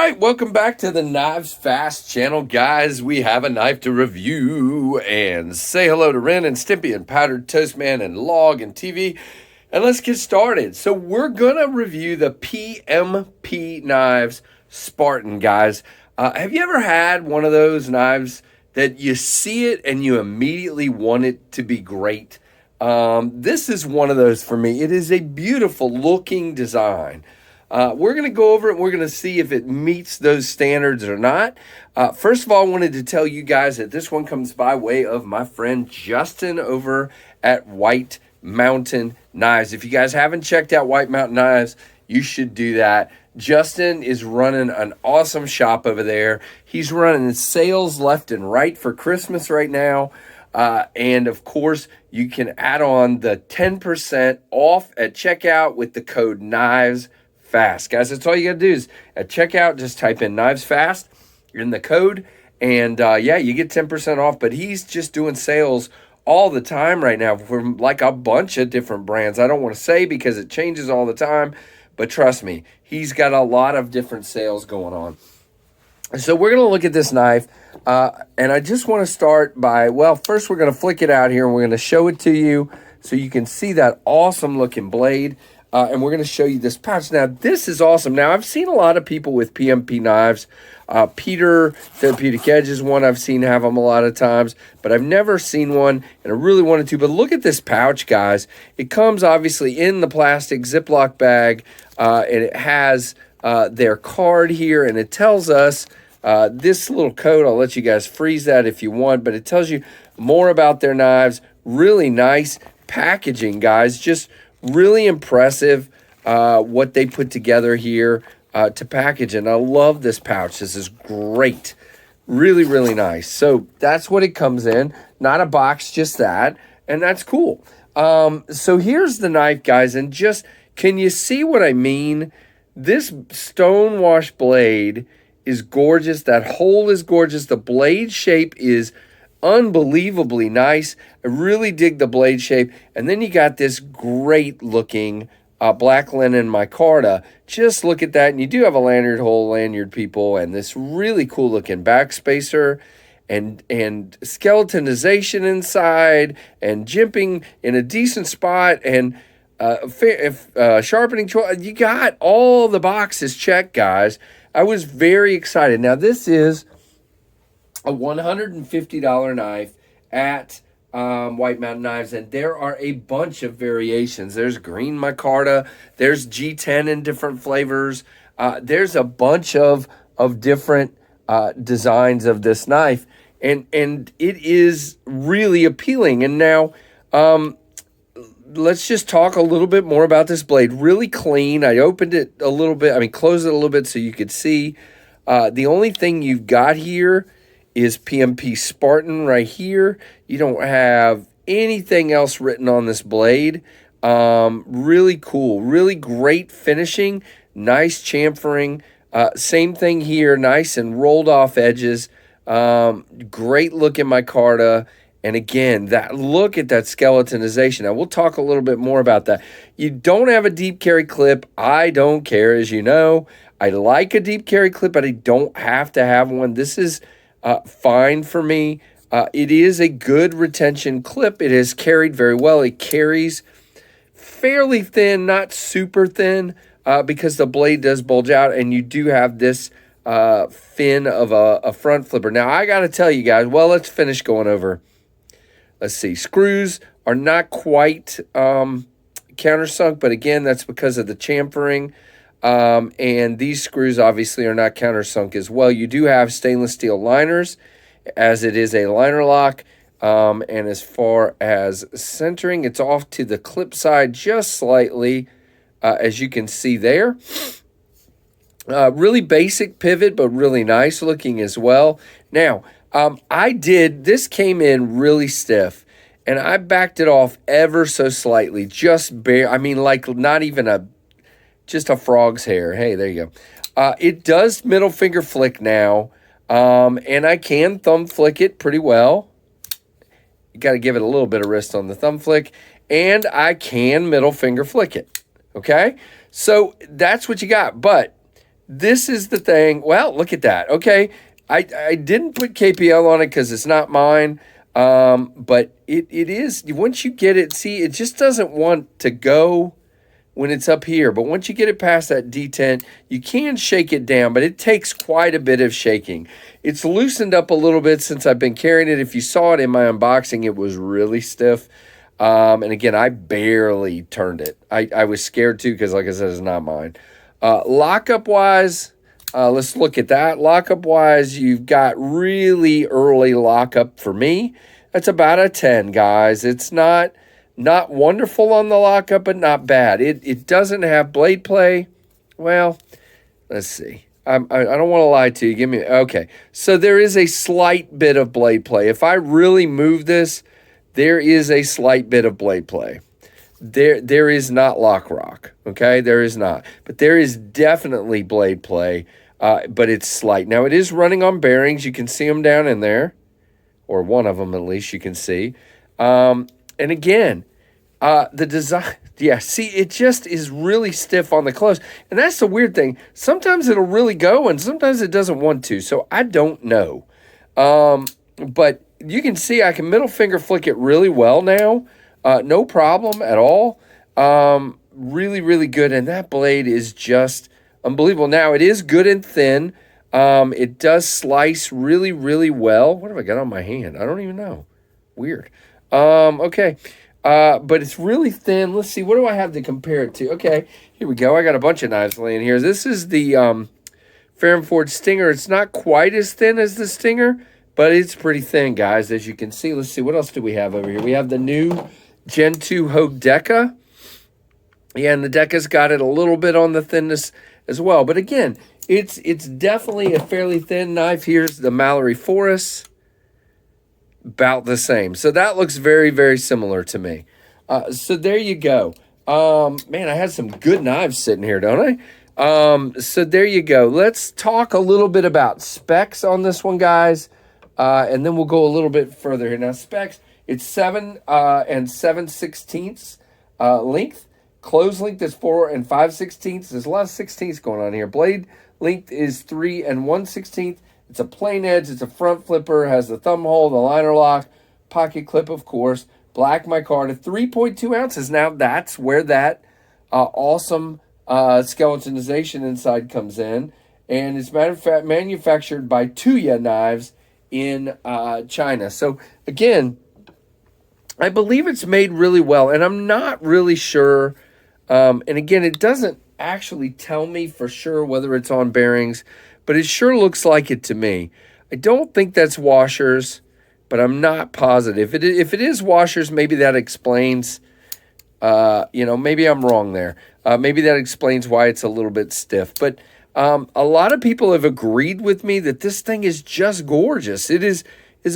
right, welcome back to the KnivesFAST channel, guys. We have a knife to review, and say hello to Ren and Stimpy and Powdered Toast Man and Log and TV, and let's get started. So we're gonna review the PMP Knives Spartan, guys. Have you ever had one of those knives that you see it and you immediately want it to be great? This is one of those for me. It is a beautiful looking design. We're going to go over it. We're going to see if it meets those standards or not. First of all, I wanted to tell you guys that this one comes by way of my friend Justin over at White Mountain Knives. If you guys haven't checked out White Mountain Knives, you should do that. Justin is running an awesome shop over there. He's running sales left and right for Christmas right now. And of course, you can add on the 10% off at checkout with the code KnivesFAST. Guys, that's all you gotta do is at checkout, just type in KnivesFAST in the code, and yeah, you get 10% off. But he's just doing sales all the time right now for like a bunch of different brands. I don't want to say because it changes all the time, but trust me, he's got a lot of different sales going on. So we're going to look at this knife, and I just want to start by, well, first we're going to flick it out here, and we're going to show it to you so you can see that awesome looking blade, and we're going to show you this pouch. Now, this is awesome. Now, I've seen a lot of people with PMP knives. Peter Therapeutic Edge is one I've seen have them a lot of times, but I've never seen one, and I really wanted to. But look at this pouch, guys. It comes, obviously, in the plastic Ziploc bag, and it has their card here, and it tells us this little code. I'll let you guys freeze that if you want, but it tells you more about their knives. Really nice packaging, guys. Just really impressive what they put together here to package, and I love this pouch. This is great. Really, really nice. So that's what it comes in. Not a box, just that, and that's cool. So here's the knife, guys, and just, can you see what I mean? This stonewash blade is gorgeous. That hole is gorgeous. The blade shape is unbelievably nice. I really dig the blade shape. And then you got this great looking black linen micarta. Just look at that. And you do have a lanyard hole, lanyard people, and this really cool looking backspacer and skeletonization inside and jimping in a decent spot and sharpening tool. You got all the boxes checked, guys. I was very excited. Now, this is a $150 knife at White Mountain Knives, and there are a bunch of variations. There's green micarta. There's G10 in different flavors. There's a bunch of different designs of this knife, and it is really appealing. And now, let's just talk a little bit more about this blade. Really clean. I opened it a little bit. Closed it a little bit so you could see. The only thing you've got here is PMP Spartan right here. You don't have anything else written on this blade. Really cool. Really great finishing. Nice chamfering. Same thing here. Nice and rolled off edges. Great looking micarta. And again, look at that skeletonization. Now, we'll talk a little bit more about that. You don't have a deep carry clip. I don't care, as you know. I like a deep carry clip, but I don't have to have one. This is fine for me. It is a good retention clip. It is carried very well. It carries fairly thin, not super thin, because the blade does bulge out, and you do have this fin of a front flipper. Now, I got to tell you guys, well, let's finish going over. Let's see, screws are not quite countersunk, but again, that's because of the chamfering. And these screws obviously are not countersunk as well. You do have stainless steel liners, as it is a liner lock. And as far as centering, it's off to the clip side just slightly, as you can see there. Really basic pivot, but really nice looking as well. Now, this came in really stiff, and I backed it off ever so slightly, just bare. Like not even just a frog's hair. Hey, there you go. It does middle finger flick now, and I can thumb flick it pretty well. You got to give it a little bit of wrist on the thumb flick, and I can middle finger flick it. Okay, so that's what you got, but this is the thing. Well, look at that. Okay, I didn't put KPL on it because it's not mine. But it is, once you get it, see, it just doesn't want to go when it's up here. But once you get it past that detent, you can shake it down, but it takes quite a bit of shaking. It's loosened up a little bit since I've been carrying it. If you saw it in my unboxing, it was really stiff. And again, I barely turned it. I was scared too because, like I said, it's not mine. Lockup-wise, let's look at that. Lockup-wise, you've got really early lockup for me. That's about a 10, guys. It's not wonderful on the lockup, but not bad. It doesn't have blade play. Well, let's see. I don't want to lie to you. Okay. So there is a slight bit of blade play. If I really move this, there is a slight bit of blade play. There is not lock rock. Okay, there is not. But there is definitely blade play, but it's slight. Now, it is running on bearings. You can see them down in there, or one of them at least you can see. And again, the design, yeah, see, it just is really stiff on the close. And that's the weird thing. Sometimes it'll really go, and sometimes it doesn't want to. So I don't know. But you can see I can middle finger flick it really well now. No problem at all. Really, really good. And that blade is just unbelievable. Now, it is good and thin. It does slice really, really well. What have I got on my hand? I don't even know. Weird. Okay. But it's really thin. Let's see. What do I have to compare it to? Okay. Here we go. I got a bunch of knives laying here. This is the Farronford Stinger. It's not quite as thin as the Stinger, but it's pretty thin, guys, as you can see. Let's see. What else do we have over here? We have the new Gen 2 Hogue Deca. Yeah, and the Deca's got it a little bit on the thinness as well. But again, it's definitely a fairly thin knife. Here's the Mallory Forest. About the same. So that looks very, very similar to me. So there you go. Man, I had some good knives sitting here, don't I? So there you go. Let's talk a little bit about specs on this one, guys. And then we'll go a little bit further here. Now, specs, it's 7 and 7/16 length. Close length is 4 and 5/16. There's a lot of 16ths going on here. Blade length is 3 and 1/16. It's a plain edge. It's a front flipper. Has the thumb hole, the liner lock, pocket clip, of course. Black micarta, 3.2 ounces. Now, that's where that awesome skeletonization inside comes in. And it's manufactured by Tuya Knives in China. So, again, I believe it's made really well. And I'm not really sure. And, again, it doesn't actually tell me for sure whether it's on bearings, but it sure looks like it to me. I don't think that's washers, but I'm not positive. If it is washers, maybe that explains, maybe I'm wrong there. Maybe that explains why it's a little bit stiff. But a lot of people have agreed with me that this thing is just gorgeous. It is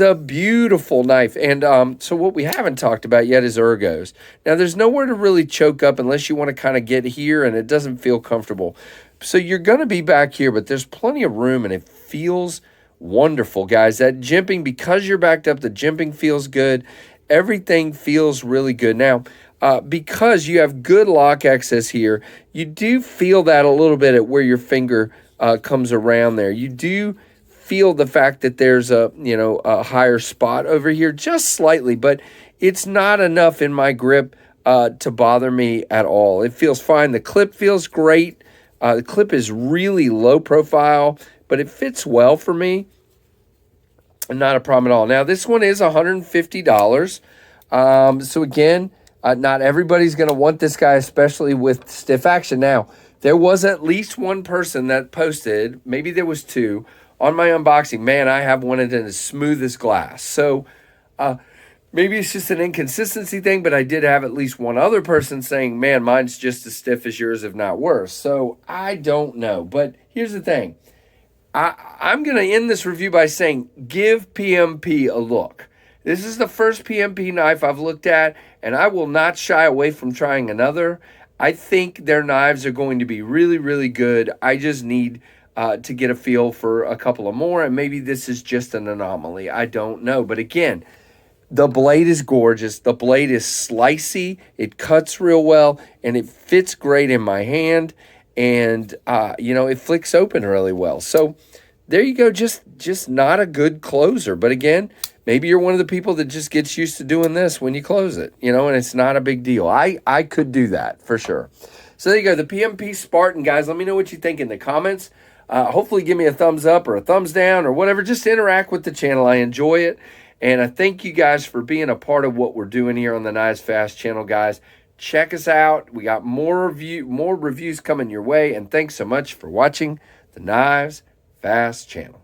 a beautiful knife. And so what we haven't talked about yet is ergos. Now, there's nowhere to really choke up unless you want to kind of get here and it doesn't feel comfortable. So you're going to be back here, but there's plenty of room, and it feels wonderful, guys. That jimping, because you're backed up, the jimping feels good. Everything feels really good. Now, because you have good lock access here, you do feel that a little bit at where your finger comes around there. You do feel the fact that there's a higher spot over here, just slightly, but it's not enough in my grip to bother me at all. It feels fine. The clip feels great. The clip is really low profile, but it fits well for me. Not a problem at all. Now, this one is $150. So again, not everybody's going to want this guy, especially with stiff action. Now, there was at least one person that posted, maybe there was two, on my unboxing. Man, I have one that is smooth as glass. So maybe it's just an inconsistency thing, but I did have at least one other person saying, man, mine's just as stiff as yours, if not worse. So I don't know. But here's the thing. I'm going to end this review by saying, give PMP a look. This is the first PMP knife I've looked at, and I will not shy away from trying another. I think their knives are going to be really, really good. I just need to get a feel for a couple of more, and maybe this is just an anomaly. I don't know. But again, the blade is gorgeous. The blade is slicey. It cuts real well, and it fits great in my hand. and it flicks open really well. So there you go. Just not a good closer. But again, maybe you're one of the people that just gets used to doing this when you close it, and it's not a big deal. I could do that for sure. So there you go. The PMP Spartan, guys. Let me know what you think in the comments. Hopefully give me a thumbs up or a thumbs down or whatever. Just interact with the channel. I enjoy it. And I thank you guys for being a part of what we're doing here on the KnivesFAST channel, guys. Check us out. We got more reviews coming your way. And thanks so much for watching the KnivesFAST channel.